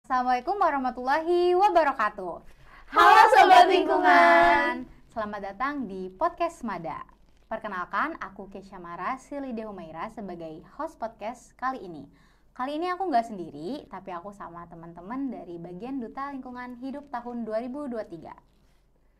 Assalamualaikum warahmatullahi wabarakatuh. Halo Sobat Lingkungan. Selamat datang di Podcast Mada. Perkenalkan, aku Kesha Mara Silide Humaira sebagai host podcast kali ini. Kali ini aku nggak sendiri, tapi aku sama teman-teman dari bagian Duta Lingkungan Hidup tahun 2023.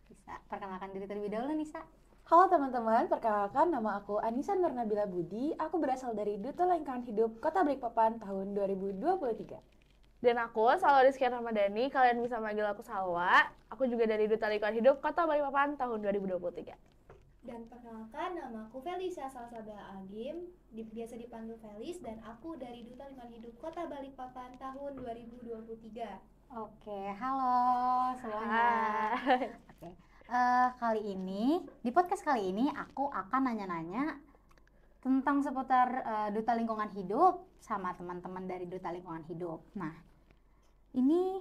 Bisa perkenalkan diri terlebih dahulu, Nisa? Halo teman-teman, perkenalkan nama aku Anissa Nurnabila Budi. Aku berasal dari Duta Lingkungan Hidup Kota Balikpapan tahun 2023. Dan aku, Salwa Rizky Ramadhani, kalian bisa manggil aku Salwa. Aku juga dari Duta Lingkungan Hidup Kota Balikpapan tahun 2023. Dan perkenalkan, nama aku Felisa Salsabila Agim, biasa dipanggil Felis, dan aku dari Duta Lingkungan Hidup Kota Balikpapan tahun 2023. Oke, halo semuanya. Oke, kali ini, di podcast kali ini aku akan nanya-nanya tentang seputar Duta Lingkungan Hidup sama teman-teman dari Duta Lingkungan Hidup. Nah, ini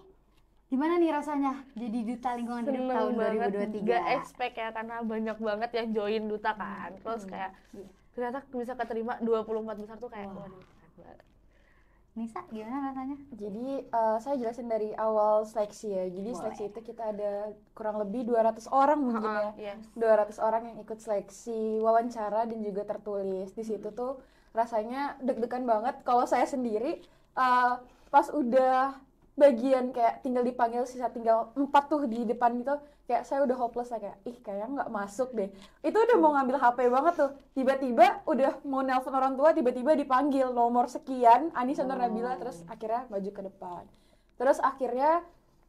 gimana nih rasanya jadi Duta Lingkungan Hidup tahun 2023? Gak expect ya, karena banyak banget yang join Duta kan. Terus kayak ternyata bisa keterima 24 besar tuh kayak waduh, keren banget. Nisa, gimana rasanya? Jadi saya jelasin dari awal seleksi ya. Jadi Boleh. seleksi itu kita ada kurang lebih 200 orang mungkin ya. 200 orang yang ikut seleksi, wawancara dan juga tertulis. Di situ tuh rasanya deg-degan banget. Kalau saya sendiri pas udah bagian kayak tinggal dipanggil, sisa tinggal 4 tuh di depan gitu, kayak saya udah hopeless lah, kayak kayaknya nggak masuk deh. Itu udah mau ngambil HP banget tuh, tiba-tiba udah mau nelpon orang tua, tiba-tiba dipanggil nomor sekian Anissa Nurnabila, terus akhirnya maju ke depan. Terus akhirnya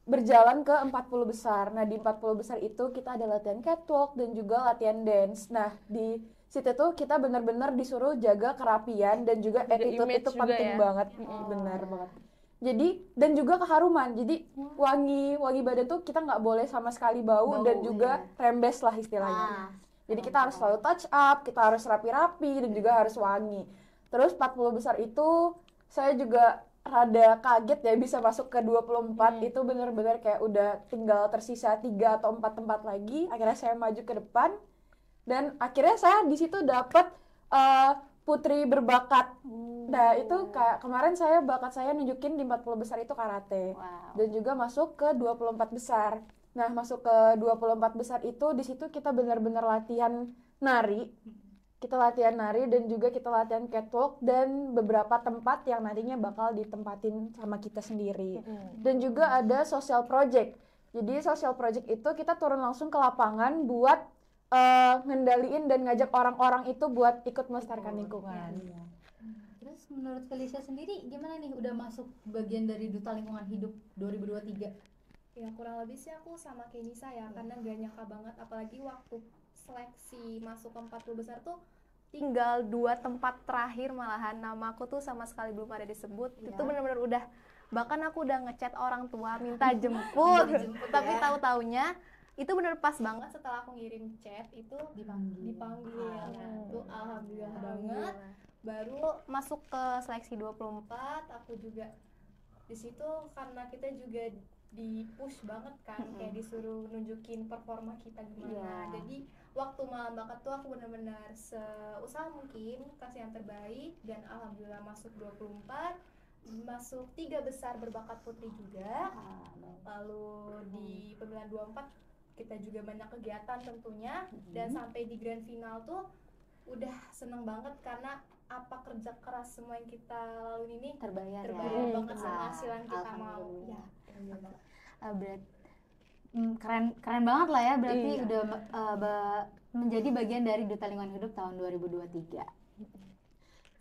berjalan ke 40 besar. Nah, di 40 besar itu kita ada latihan catwalk dan juga latihan dance. Nah, di situ tuh kita benar-benar disuruh jaga kerapian dan juga attitude itu penting banget. Benar banget. Jadi, dan juga keharuman. Jadi wangi badan tuh kita nggak boleh sama sekali bau dan juga rembes lah istilahnya. Jadi kita harus selalu touch up, kita harus rapi-rapi dan juga harus wangi. Terus 40 besar itu saya juga rada kaget ya bisa masuk ke 24. Itu benar-benar kayak udah tinggal tersisa 3 atau 4 tempat lagi. Akhirnya saya maju ke depan dan akhirnya saya di situ dapat putri berbakat. Nah, itu kayak kemarin bakat saya nunjukin di 40 besar itu karate. Wow. Dan juga masuk ke 24 besar. Nah, masuk ke 24 besar itu di situ kita benar-benar latihan nari. Kita latihan nari dan juga kita latihan catwalk dan beberapa tempat yang nantinya bakal ditempatin sama kita sendiri. Dan juga ada social project. Jadi social project itu kita turun langsung ke lapangan buat ngendaliin dan ngajak orang-orang itu buat ikut melestarikan lingkungan. Iya. Terus menurut Felicia sendiri gimana nih udah masuk bagian dari Duta Lingkungan Hidup 2023? Ya kurang lebih sih aku sama kayak Nisa ya, karena gak nyangka banget, apalagi waktu seleksi masuk ke 40 besar tuh tinggal 2 tempat terakhir, malahan namaku tuh sama sekali belum ada disebut. Ya. Itu benar-benar udah, bahkan aku udah ngechat orang tua minta jemput, tapi tahu-taunya itu bener pas banget setelah aku ngirim chat itu dipanggil. Nah, itu alhamdulillah banget. Baru masuk ke seleksi 24, aku juga di situ karena kita juga di-push banget kan, kayak disuruh nunjukin performa kita gimana. Jadi waktu malam bakat tuh aku benar-benar seusaha mungkin kasih yang terbaik dan alhamdulillah masuk 24. Masuk 3 besar berbakat putri juga. Lalu di pemilihan 24 kita juga banyak kegiatan tentunya, dan sampai di grand final tuh udah seneng banget karena apa kerja keras semua yang kita lalui ini Terbayar banget sama hasil yang kita mau. Ya, keren banget lah ya, berarti udah menjadi bagian dari Duta Lingkungan Hidup tahun 2023.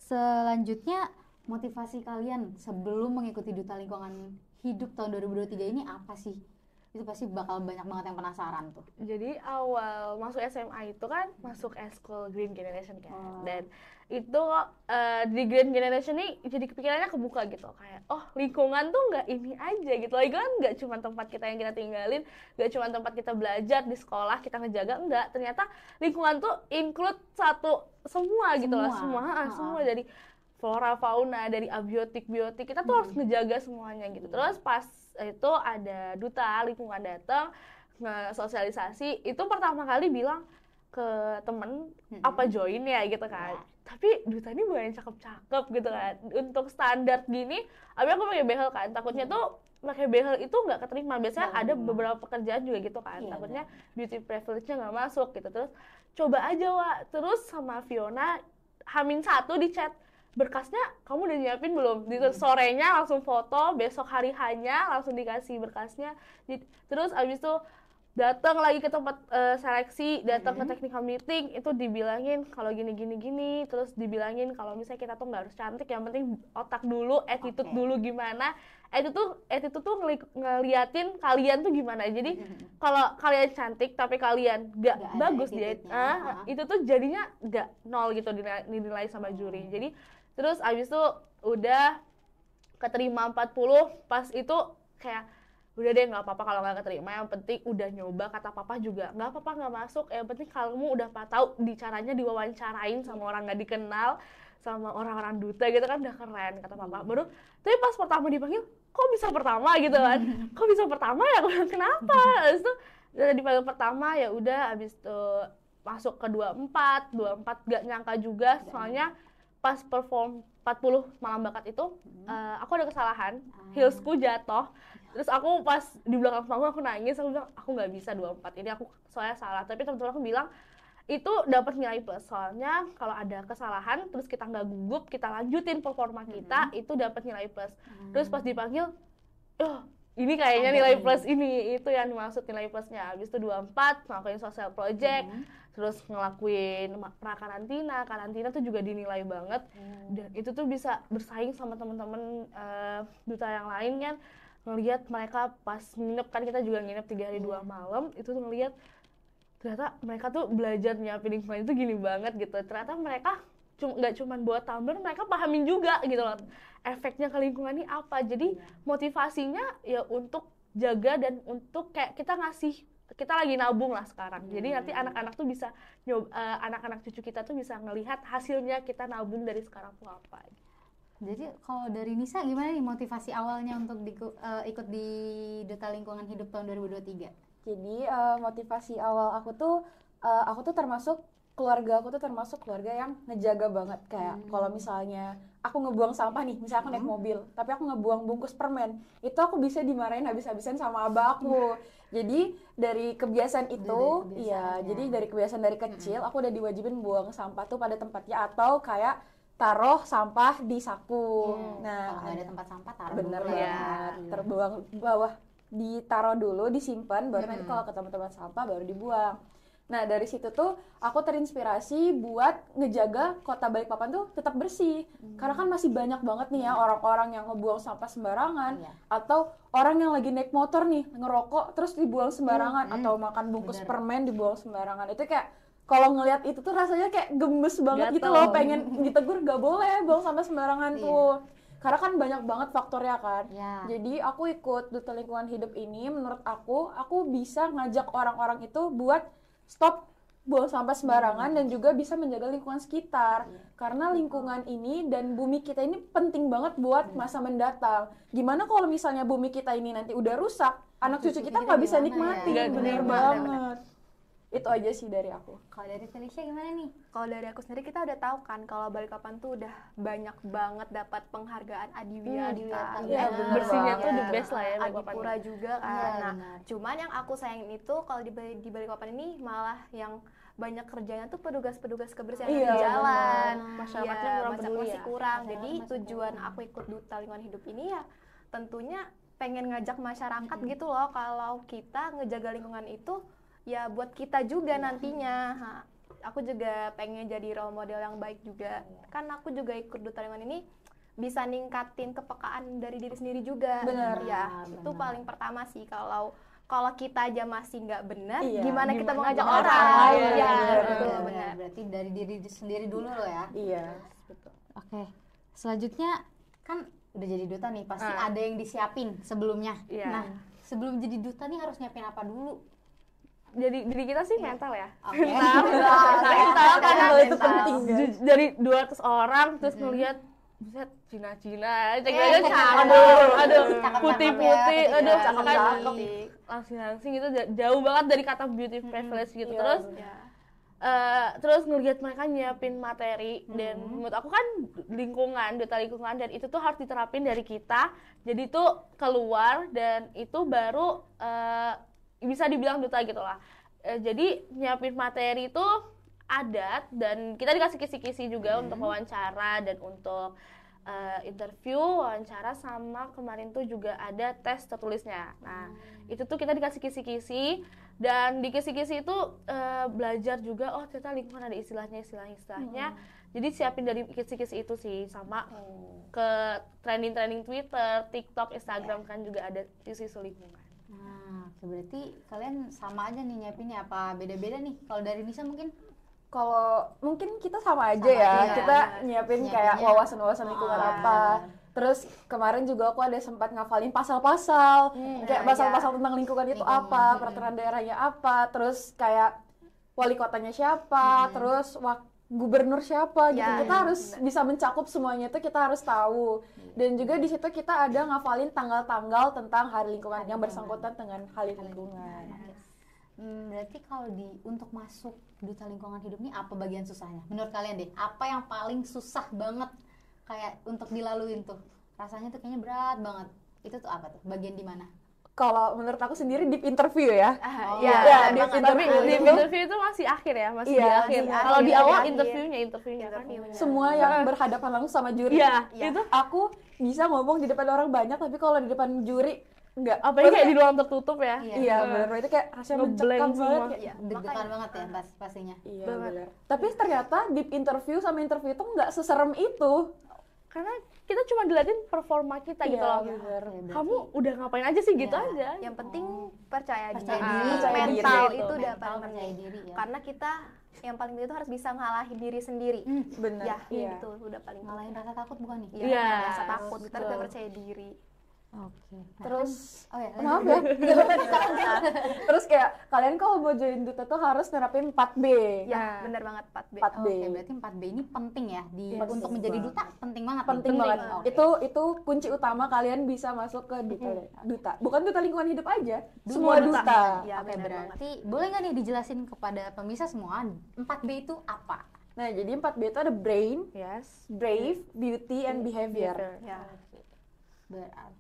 Selanjutnya, motivasi kalian sebelum mengikuti Duta Lingkungan Hidup tahun 2023 ini apa sih? Itu pasti bakal banyak banget yang penasaran tuh. Jadi awal masuk SMA itu kan masuk eskul Green Generation kan. Dan itu di Green Generation nih jadi kepikirannya kebuka gitu, kayak lingkungan tuh nggak ini aja gitu. Lingkungan nggak cuma tempat kita yang kita tinggalin, nggak cuma tempat kita belajar di sekolah kita ngejaga, enggak. Ternyata lingkungan tuh include semua gitu lah, semua dari flora fauna, dari abiotik biotik, kita tuh harus ngejaga semuanya gitu. Terus pas itu ada duta lingkungan datang nge-sosialisasi, itu pertama kali bilang ke ke temen apa join ya gitu kan. Tapi duta ini bukan yang cakep-cakep gitu kan. Untuk standar gini, abis aku pakai behel kan. Takutnya tuh pakai behel itu nggak keterima. Biasanya ada beberapa pekerjaan juga gitu kan. Takutnya beauty privilege-nya nggak masuk gitu. Terus coba aja Wak. Terus sama Fiona H-1 di chat, berkasnya kamu udah nyiapin belum? Sorenya langsung foto, besok hari hanya langsung dikasih berkasnya. Terus abis itu datang lagi ke tempat seleksi, datang ke technical meeting, itu dibilangin kalau gini, terus dibilangin kalau misalnya kita tuh nggak harus cantik, yang penting otak dulu, attitude dulu gimana. Attitude tuh ngeliatin kalian tuh gimana. Jadi kalau kalian cantik tapi kalian nggak bagus itu tuh jadinya nggak nol gitu dinilai sama juri. Jadi terus abis itu udah keterima 40, pas itu kayak udah deh nggak apa-apa kalau nggak keterima, yang penting udah nyoba. Kata papa juga nggak apa-apa nggak masuk, yang penting kamu udah tahu di caranya diwawancarain sama orang nggak dikenal, sama orang-orang duta gitu kan, udah keren kata papa. Baru tapi pas pertama dipanggil, kok bisa pertama gitu kan, kok bisa pertama ya, aku bilang kenapa. Habis itu udah dipanggil pertama, ya udah habis itu masuk ke 24 gak nyangka juga, soalnya pas perform 40 malam bakat itu aku ada kesalahan, heelsku jatuh. Terus aku pas di belakang panggung aku nangis, aku bilang aku nggak bisa 24 ini, aku soalnya salah. Tapi teman-teman aku bilang itu dapat nilai plus, soalnya kalau ada kesalahan terus kita nggak gugup, kita lanjutin performa kita, itu dapat nilai plus. Terus pas dipanggil, ini kayaknya nilai plus ini, itu yang dimaksud nilai plusnya. Habis itu 24 ngelakuin social project, terus ngelakuin karantina tuh juga dinilai banget. Dan itu tuh bisa bersaing sama teman-teman duta yang lain kan. Ngelihat mereka pas nginep kan, kita juga nginep 3 hari 2 malam, itu tuh ngelihat ternyata mereka tuh belajar nyiapin lingkungan itu gini banget gitu. Ternyata mereka nggak cuma buat tumbler, mereka pahamin juga gitu loh efeknya ke lingkungan ini apa. Jadi motivasinya ya untuk jaga dan untuk kayak kita lagi nabung lah sekarang. Jadi nanti anak-anak tuh bisa anak-anak cucu kita tuh bisa ngelihat hasilnya kita nabung dari sekarang tuh apa. Jadi kalau dari Nisa gimana nih motivasi awalnya untuk ikut di Duta Lingkungan Hidup tahun 2023? Jadi motivasi awal aku tuh termasuk keluarga yang ngejaga banget. Kayak kalau misalnya aku ngebuang sampah nih, misalnya aku naik mobil, tapi aku ngebuang bungkus permen, itu aku bisa dimarahin habis-habisan sama abah aku. Jadi dari kebiasaan itu, jadi dari kebiasaan dari kecil aku udah diwajibin buang sampah tuh pada tempatnya, atau kayak taruh sampah di saku. Nah, kalau ada tempat sampah taruh bener dulu banget. Terbuang bawah, ditaruh dulu, disimpan, baru nanti kalau ketemu tempat sampah baru dibuang. Nah, dari situ tuh aku terinspirasi buat ngejaga kota Balikpapan tuh tetap bersih. Karena kan masih banyak banget nih ya orang-orang yang ngebuang sampah sembarangan, atau orang yang lagi naik motor nih ngerokok terus dibuang sembarangan, atau makan bungkus permen dibuang sembarangan. Itu kayak kalau ngelihat itu tuh rasanya kayak gemes banget gitu loh, pengen ditegur, gak boleh buang sampah sembarangan tuh. Karena kan banyak banget faktornya kan. Jadi aku ikut Duta Lingkungan Hidup ini, menurut aku bisa ngajak orang-orang itu buat stop buang sampah sembarangan dan juga bisa menjaga lingkungan sekitar. Karena lingkungan ini dan bumi kita ini penting banget buat masa mendatang. Gimana kalau misalnya bumi kita ini nanti udah rusak, anak cucu kita nggak bisa nikmati. Bener banget. Itu aja sih dari aku. Kalau dari Felicia gimana nih? Kalau dari aku sendiri, kita udah tahu kan kalau Balikpapan tuh udah banyak banget dapat penghargaan Adiwiyata. Bersihnya tuh the best lah ya Balikpapan. Adipura juga kan. Cuman yang aku sayangin itu kalau di Balikpapan ini malah yang banyak kerjanya tuh petugas-petugas kebersihan di jalan. Masyarakatnya masih kurang. Jadi tujuan aku ikut Duta Lingkungan Hidup ini ya tentunya pengen ngajak masyarakat gitu loh, kalau kita ngejaga lingkungan itu ya buat kita juga nantinya. Aku juga pengen jadi role model yang baik juga. Kan aku juga ikut Duta Lingkungan ini bisa ningkatin kepekaan dari diri sendiri juga. Bener. Itu paling pertama sih. Kalau kita aja masih nggak benar, gimana kita mau ngajak orang? Benar. Berarti dari diri sendiri dulu loh ya. Iya, betul. Oke. Selanjutnya kan udah jadi duta nih, pasti ada yang disiapin sebelumnya. Nah, sebelum jadi duta nih harus nyiapin apa dulu? Jadi diri kita sih mental ya. Mental karena itu penting. Dari 200 orang terus ngelihat buset Cina-Cina, aduh putih-putih, aduh cakep-cakep, langsing gitu, jauh banget dari kata beauty privilege gitu. Terus terus ngelihat mereka nyiapin materi dan menurut aku kan duta lingkungan dan itu tuh harus diterapin dari kita, jadi tuh keluar dan itu baru bisa dibilang duta gitu lah. Jadi nyiapin materi itu adat dan kita dikasih kisi-kisi juga untuk wawancara dan untuk interview, wawancara, sama kemarin tuh juga ada tes tertulisnya. Nah, itu tuh kita dikasih kisi-kisi dan di kisi-kisi itu belajar juga, oh ternyata lingkungan ada istilahnya. Jadi siapin dari kisi-kisi itu sih, sama ke trending Twitter, TikTok, Instagram kan juga ada isu-isu lingkungan. Nah, berarti kalian sama aja nih nyiapinnya, apa beda-beda nih? Kalau dari Nisa mungkin? Kalau mungkin kita sama aja Sama ya, aja. kita nyiapin kayak wawasan-wawasan lingkungan apa. Iya. Terus kemarin juga aku ada sempat ngafalin pasal-pasal, kayak pasal-pasal tentang lingkungan itu apa, peraturan daerahnya apa, terus kayak wali kotanya siapa, terus gubernur siapa gitu. Kita harus bisa mencakup semuanya itu, kita harus tahu. Dan juga di situ kita ada ngafalin tanggal-tanggal tentang hari lingkungan yang bersangkutan dengan hal lingkungan. Berarti kalau untuk masuk duta lingkungan hidup nih apa bagian susahnya? Menurut kalian deh, apa yang paling susah banget kayak untuk dilaluin tuh? Rasanya tuh kayaknya berat banget. Itu tuh apa tuh? Bagian di mana? Kalau menurut aku sendiri deep interview ya. Deep deep tapi interview deep itu interview itu masih akhir ya, masih di Iya, akhir. masih Kalau di akhir, awal di akhir. interviewnya kan. semua yang berhadapan langsung sama juri. Iya, itu Aku bisa ngomong di depan orang banyak, tapi kalau di depan juri enggak. apalagi kayak di ruang tertutup ya. Iya, benar. Itu kayak rasanya Ngeblank mencekam semua. banget. Kayak, Deg-degan banget ya pastinya. iya, banget. benar. Tapi ternyata deep interview sama interview itu nggak seserem itu. Karena kita cuma diliatin performa kita gitu Iya, loh. benar. Kamu udah ngapain aja sih gitu Iya. aja. Yang penting percaya Percaya diri, diri, percaya mental diri. itu udah Mental, paling percaya penting. diri ya. Karena kita yang paling penting itu harus bisa ngalahin diri sendiri. Benar. Ya, iya. itu udah paling penting. Ngalahin rasa takut bukan nih? Iya, Rasa takut, kita harus betul. percaya diri. Oke. Terus Oh ya, maaf ya. Terus kayak kalian kalau mau join duta tuh harus nerapin 4B. Ya, benar banget 4B. 4B. Oke, berarti 4B ini penting ya untuk menjadi duta, penting banget. Penting nih. banget. Oke. Itu kunci utama kalian bisa masuk ke duta. Bukan duta lingkungan hidup aja, Semua semua duta. duta. Ya, Oke, benar berarti boleh nggak nih dijelasin kepada pemirsa semua 4B itu apa? Nah, jadi 4B itu ada brain, Yes. brave, beauty, and behavior. Ya. Berarti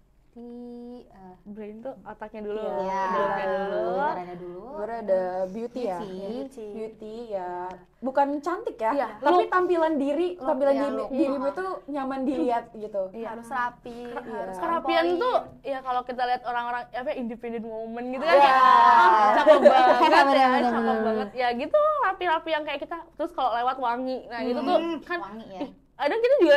Brain tuh otaknya dulu. Iya. Otaknya dulu. Bentarnya dulu. Baru ada beauty ya. Beauty. Beauty ya. Bukan cantik ya, Iya, tapi tampilan diri, ya, look. dirimu itu nyaman dilihat gitu. Iya. Harus rapi, harus Kerapian on point. tuh ya kalau kita lihat orang-orang apa independent woman gitu kan Iya. kayak cakep banget ya, Bener, cakep bener. banget. Ya gitu rapi-rapi yang kayak kita. Terus kalau lewat wangi. Nah, itu tuh kan wangi ya. kadang kita juga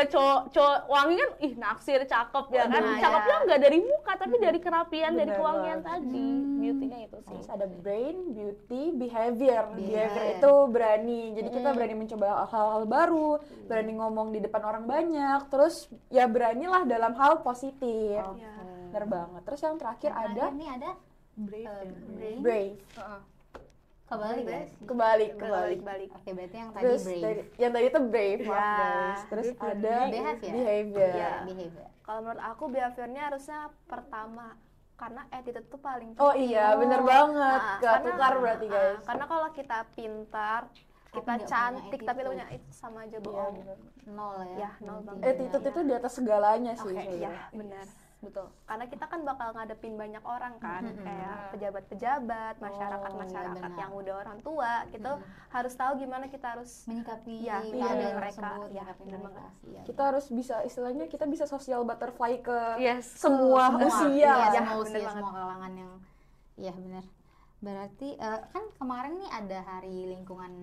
cowok wangi kan naksir cakep ya kan. Nah, Cakepnya ya. nggak dari muka tapi dari kerapian, dari Bener kewangian banget. tadi. Beauty-nya itu sih. Terus ada brain, beauty, behavior. Behavior Iya. itu berani. Jadi kita berani mencoba hal-hal baru, berani ngomong di depan orang banyak. Terus ya beranilah dalam hal positif. Oke. Bener banget. Terus yang terakhir ada Ini ada Brave. brain. brave. Kebalik guys. Kebalik. Balik. Oke, berarti yang tadi Terus brave. yang tadi itu brave, maaf Ya. guys. Terus ada Behavior. behavior. Iya. Behavior. Kalau menurut aku behaviornya harusnya pertama, karena attitude itu paling penting. Oh iya, bener banget. Nah, Gak tukar berarti guys. Karena kalau kita pintar, kita nggak punya cantik tapi attitude. punya itu sama aja Iya, bohong. bener. Nol ya. Ya, nol banget. Attitude itu di atas segalanya sih. Oke, sebenarnya. ya benar. Betul. Karena kita kan bakal ngadepin banyak orang kan, kayak pejabat-pejabat, masyarakat-masyarakat iya benar. yang udah orang tua, kita harus tahu gimana kita harus Menyikapi Ya, keadaan mereka. tersebut, Ya, menyikapi bener mereka. banget. Iya. Kita harus bisa, istilahnya kita bisa social butterfly ke Yes. semua usia. Iya, lah. semua bener usia, banget. semua kalangan yang iya benar. Berarti kan kemarin nih ada hari lingkungan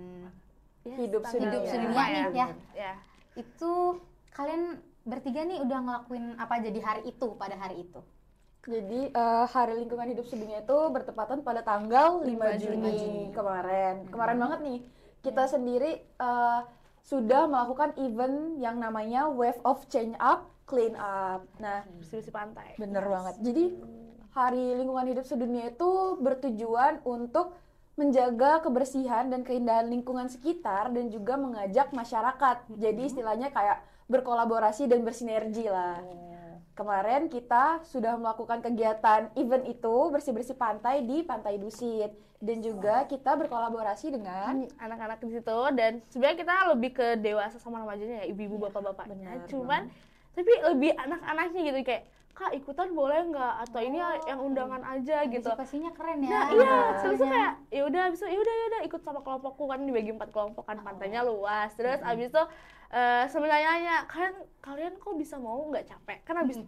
Hidup hidup sedunia. sedunia nih ya. Ya. Itu kalian bertiga nih udah ngelakuin apa aja di hari itu, pada hari itu? Jadi Hari Lingkungan Hidup Sedunia itu bertepatan pada tanggal 5 Juni kemarin. Kemarin banget nih. Kita sendiri sudah melakukan event yang namanya Wave of Change Up, Clean Up. Nah, Bersih-bersih pantai. bener banget. Jadi Hari Lingkungan Hidup Sedunia itu bertujuan untuk menjaga kebersihan dan keindahan lingkungan sekitar dan juga mengajak masyarakat. Jadi istilahnya kayak berkolaborasi dan bersinergi lah. kemarin kita sudah melakukan kegiatan event itu bersih-bersih pantai di Pantai Dusit, dan juga kita berkolaborasi dengan anak-anak di situ, dan sebenarnya kita lebih ke dewasa sama remajanya ya, ibu-ibu bapak-bapaknya, cuman tapi lebih anak-anaknya gitu, kayak Kak ikutan boleh nggak, atau ini yang undangan aja gitu. Pastinya keren ya. Nah iya, terus kayak ya udah ikut sama kelompokku, kan dibagi 4 kelompok kan, pantainya luas. Terus abis itu sebenarnya kalian kok bisa mau nggak capek kan, abis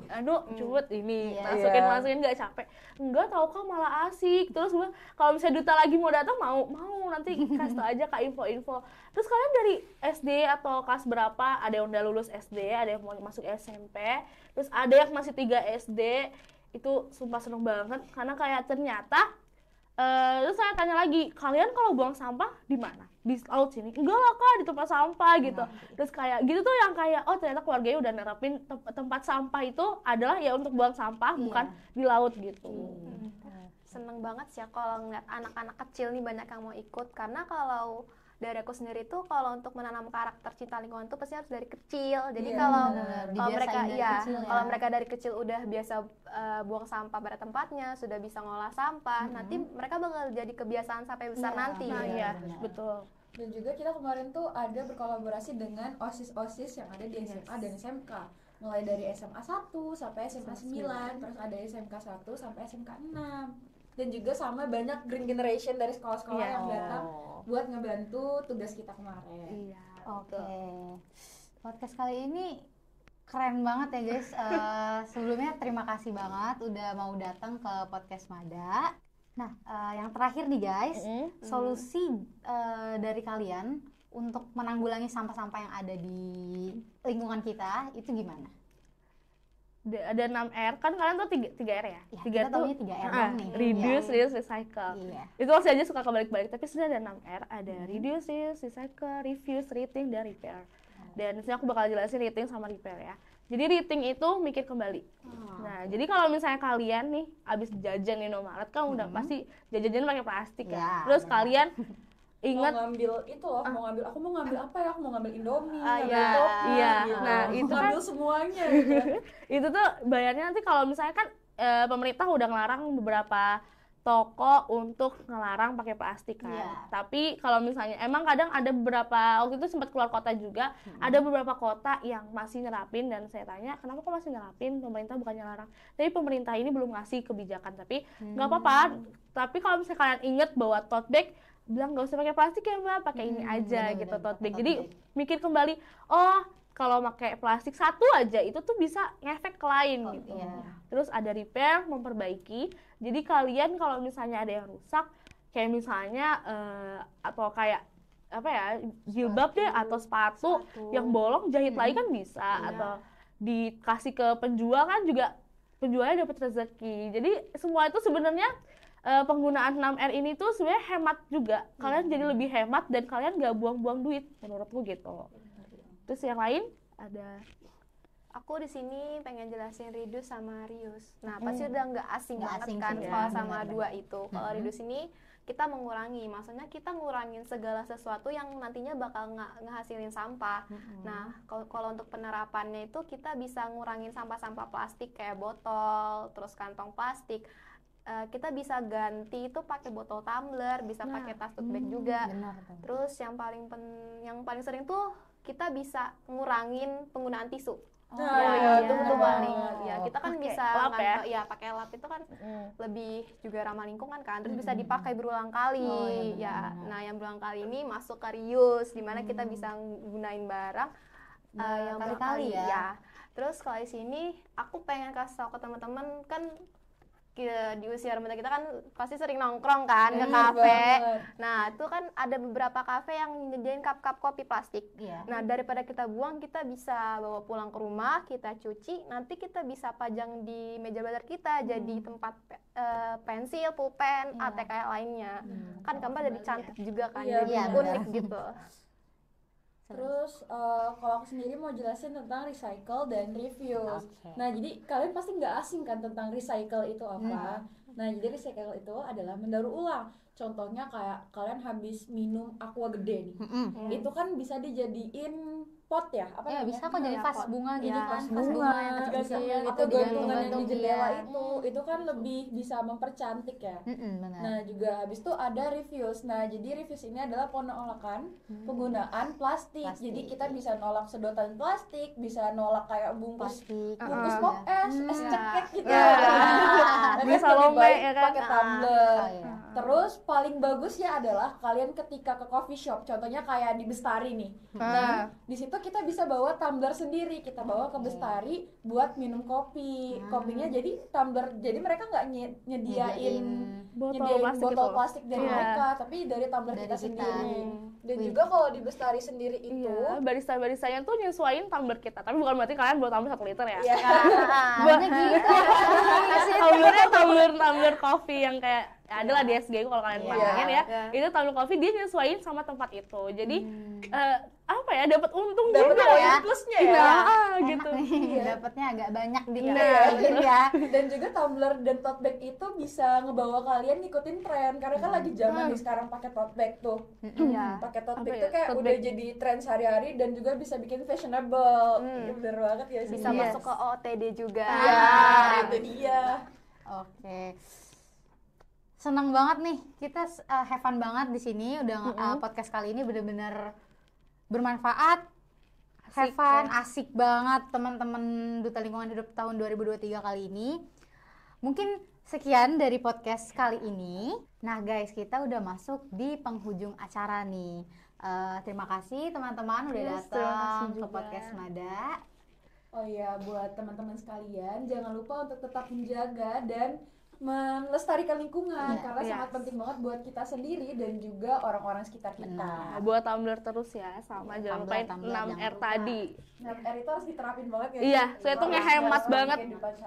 cubut ini masukin nggak capek, enggak tahu kak malah asik. Terus gue kalau misalnya duta lagi mau datang, mau nanti kasih tau aja kak info. Terus kalian dari SD atau kelas berapa? Ada yang udah lulus SD, ada yang mau masuk SMP, terus ada yang masih 3 SD. Itu sumpah seneng banget karena kayak ternyata terus saya tanya lagi, kalian kalau buang sampah di mana? Di laut sini? Enggak lah kak, di tempat sampah gitu. Terus kayak gitu tuh yang kayak, oh ternyata keluarganya udah nerapin tempat sampah itu adalah ya untuk buang sampah, bukan di laut gitu. Seneng banget sih ya kalau ngeliat anak-anak kecil nih banyak yang mau ikut, karena kalau dari aku sendiri tuh kalau untuk menanam karakter cinta lingkungan tuh pasti harus dari kecil. Jadi kalau mereka dari kecil udah biasa buang sampah pada tempatnya, sudah bisa ngolah sampah, nanti mereka bakal jadi kebiasaan sampai besar nanti. Nah iya, betul. Dan juga kita kemarin tuh ada berkolaborasi dengan OSIS-OSIS yang ada di SMA dan SMK. Mulai dari SMA 1 sampai SMA 9, terus ada SMK 1 sampai SMK 6. Dan juga sama banyak Green Generation dari sekolah-sekolah yang datang buat ngebantu tugas kita kemarin. Iya. Oke. Podcast kali ini keren banget ya guys. Sebelumnya terima kasih banget udah mau datang ke podcast Mada. Nah, yang terakhir nih guys, solusi dari kalian untuk menanggulangi sampah-sampah yang ada di lingkungan kita itu gimana? Ada 6 R, kan kalian tuh 3 R ya? Kita taunya 3 R nih. Reduce, reuse, recycle. Itu masih aja suka kebalik-balik, tapi sebenarnya ada 6 R, ada reduce, reuse, recycle, refuse, rethink, dan repair. Dan di sini aku bakal jelasin rethink sama repair ya. Jadi rethink itu mikir kembali. Nah, jadi kalau misalnya kalian nih abis jajan di Indomaret kan udah pasti jajan pakai plastik ya. Terus kalian ingat mau ngambil itu loh, aku mau ngambil apa ya? Aku mau ngambil Indomie, gitu. Nah, itu kan ngambil semuanya gitu. Itu tuh bayarnya nanti kalau misalnya kan pemerintah udah ngelarang beberapa toko untuk ngelarang pakai plastik kan. Tapi kalau misalnya emang kadang ada beberapa, waktu itu sempat keluar kota juga, ada beberapa kota yang masih nerapin, dan saya tanya kenapa kok masih nerapin, pemerintah bukannya larang. Tapi pemerintah ini belum ngasih kebijakan, tapi nggak apa-apa. Tapi kalau misalnya kalian inget bawa tote bag, bilang nggak usah pakai plastik ya mbak, pakai ini aja gitu, tote bag. Jadi mikir kembali, oh kalau pakai plastik satu aja itu tuh bisa ngefek ke lain gitu. Terus ada repair, memperbaiki. Jadi kalian kalau misalnya ada yang rusak, kayak misalnya atau kayak apa ya, jilbab deh atau sepatu yang bolong, jahit lagi kan bisa, atau dikasih ke penjual kan juga penjualnya dapat rezeki. Jadi semua itu sebenarnya penggunaan 6R ini tuh sebenarnya hemat juga. Kalian jadi lebih hemat dan kalian nggak buang-buang duit, menurutku gitu. Terus yang lain ada, aku di sini pengen jelasin reduce sama reuse. Nah, pasti udah nggak asing banget kan kalau sama dua itu. Kalau reduce ini kita mengurangi, maksudnya kita ngurangin segala sesuatu yang nantinya bakal ngehasilin sampah. Nah, kalau untuk penerapannya itu kita bisa ngurangin sampah-sampah plastik kayak botol, terus kantong plastik. Kita bisa ganti itu pakai botol tumbler, bisa pakai tas tote bag juga. Terus yang paling sering tuh kita bisa ngurangin penggunaan tisu. Itu paling kita kan bisa pakai lap itu kan lebih juga ramah lingkungan kan, terus bisa dipakai berulang kali. Nah yang berulang kali ini masuk ke reuse, dimana kita bisa gunain barang yang berkali ya. Terus kalau di sini aku pengen kasih tau ke teman-teman, kan di usia remaja kita kan pasti sering nongkrong kan ke kafe. Nah itu kan ada beberapa kafe yang nyediain cup-cup kopi plastik. Nah daripada kita buang, kita bisa bawa pulang ke rumah, kita cuci, nanti kita bisa pajang di meja belajar kita jadi tempat pensil, pulpen, ATK lainnya. Kan gambar jadi cantik juga kan, jadi unik gitu. Terus kalau aku sendiri mau jelasin tentang recycle dan reuse. Nah jadi kalian pasti nggak asing kan tentang recycle itu apa. Nah jadi recycle itu adalah mendaur ulang. contohnya kayak kalian habis minum aqua gede nih, itu kan bisa dijadiin pot ya, apa Ya namanya? bisa kok jadi vas bunga gitu Ya, kan, Vas vas bunga yang bunga, kecil-kecil atau gantungan yang di jendela itu kan lebih bisa mempercantik ya. Benar. Nah juga habis itu ada refuse. Nah jadi refuse ini adalah penolakan penggunaan plastik. Jadi kita bisa nolak sedotan plastik, bisa nolak kayak bungkus pop es cekek gitu. Bisa Lebih lomba baik ya kan. pakai tumbler. Oh, iya. Terus paling bagusnya adalah kalian ketika ke coffee shop, contohnya kayak di Bestari nih. Nah, di situ kita bisa bawa tumbler sendiri, kita bawa ke Bestari buat minum kopi. Kopinya jadi tumbler, jadi mereka nggak nyediain botol plastik dari mereka, tapi dari tumbler kita sendiri. Dan juga kalau di Bestari sendiri itu barista-baristanya tuh nyesuaiin tumbler kita, tapi bukan berarti kalian bawa tumbler 1 liter ya. Tumblernya tumbler kopi yang kayak adalah di SG kalau kalian pantengin ya. Itu tumbler kopi dia nyesuaiin sama tempat itu. Jadi apa ya, dapat untung juga ya. Plusnya ya. Gitu. Dapatnya agak banyak di ya. Dan juga tumbler dan tote bag itu bisa ngebawa kalian ngikutin tren, karena kan lagi zaman nih sekarang pakai tote bag tuh. Pakai tote bag tuh kayak udah jadi tren sehari-hari dan juga bisa bikin fashionable. Bener banget ya sih. Bisa masuk ke OOTD juga. Iya, itu dia. Oke. Senang banget nih, kita have fun banget di sini. Udah podcast kali ini bener-bener bermanfaat, have fun, asik banget teman-teman Duta Lingkungan Hidup tahun 2023 kali ini. Mungkin sekian dari podcast kali ini. Nah guys, kita udah masuk di penghujung acara nih. Terima kasih teman-teman udah datang ke podcast Mada. Oh iya, buat teman-teman sekalian, jangan lupa untuk tetap menjaga dan melestarikan lingkungan, karena sangat penting banget buat kita sendiri dan juga orang-orang sekitar kita. Buat tumbler terus ya, sama jangan lupain 6R tadi. 6R itu harus diterapin banget ya. Iya, saya tuh ngehemat banget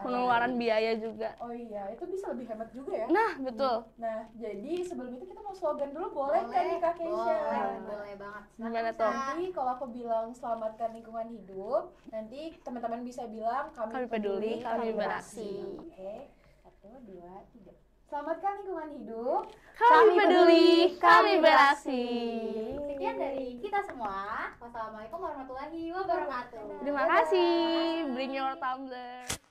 pengeluaran biaya juga. Oh iya, itu bisa lebih hemat juga ya. Nah, betul. Nah, jadi sebelum itu kita mau slogan dulu, boleh kan nih Kak Keisha? Boleh banget. Gimana tuh? Nanti kalau aku bilang selamatkan lingkungan hidup, nanti teman-teman bisa bilang kami peduli, kami beraksi. Oke. 1, 2, 3. Selamatkan lingkungan hidup. Kami peduli, kami beraksi. Sekian dari kita semua. Wassalamualaikum warahmatullahi wabarakatuh. Terima kasih. Bring your tumbler.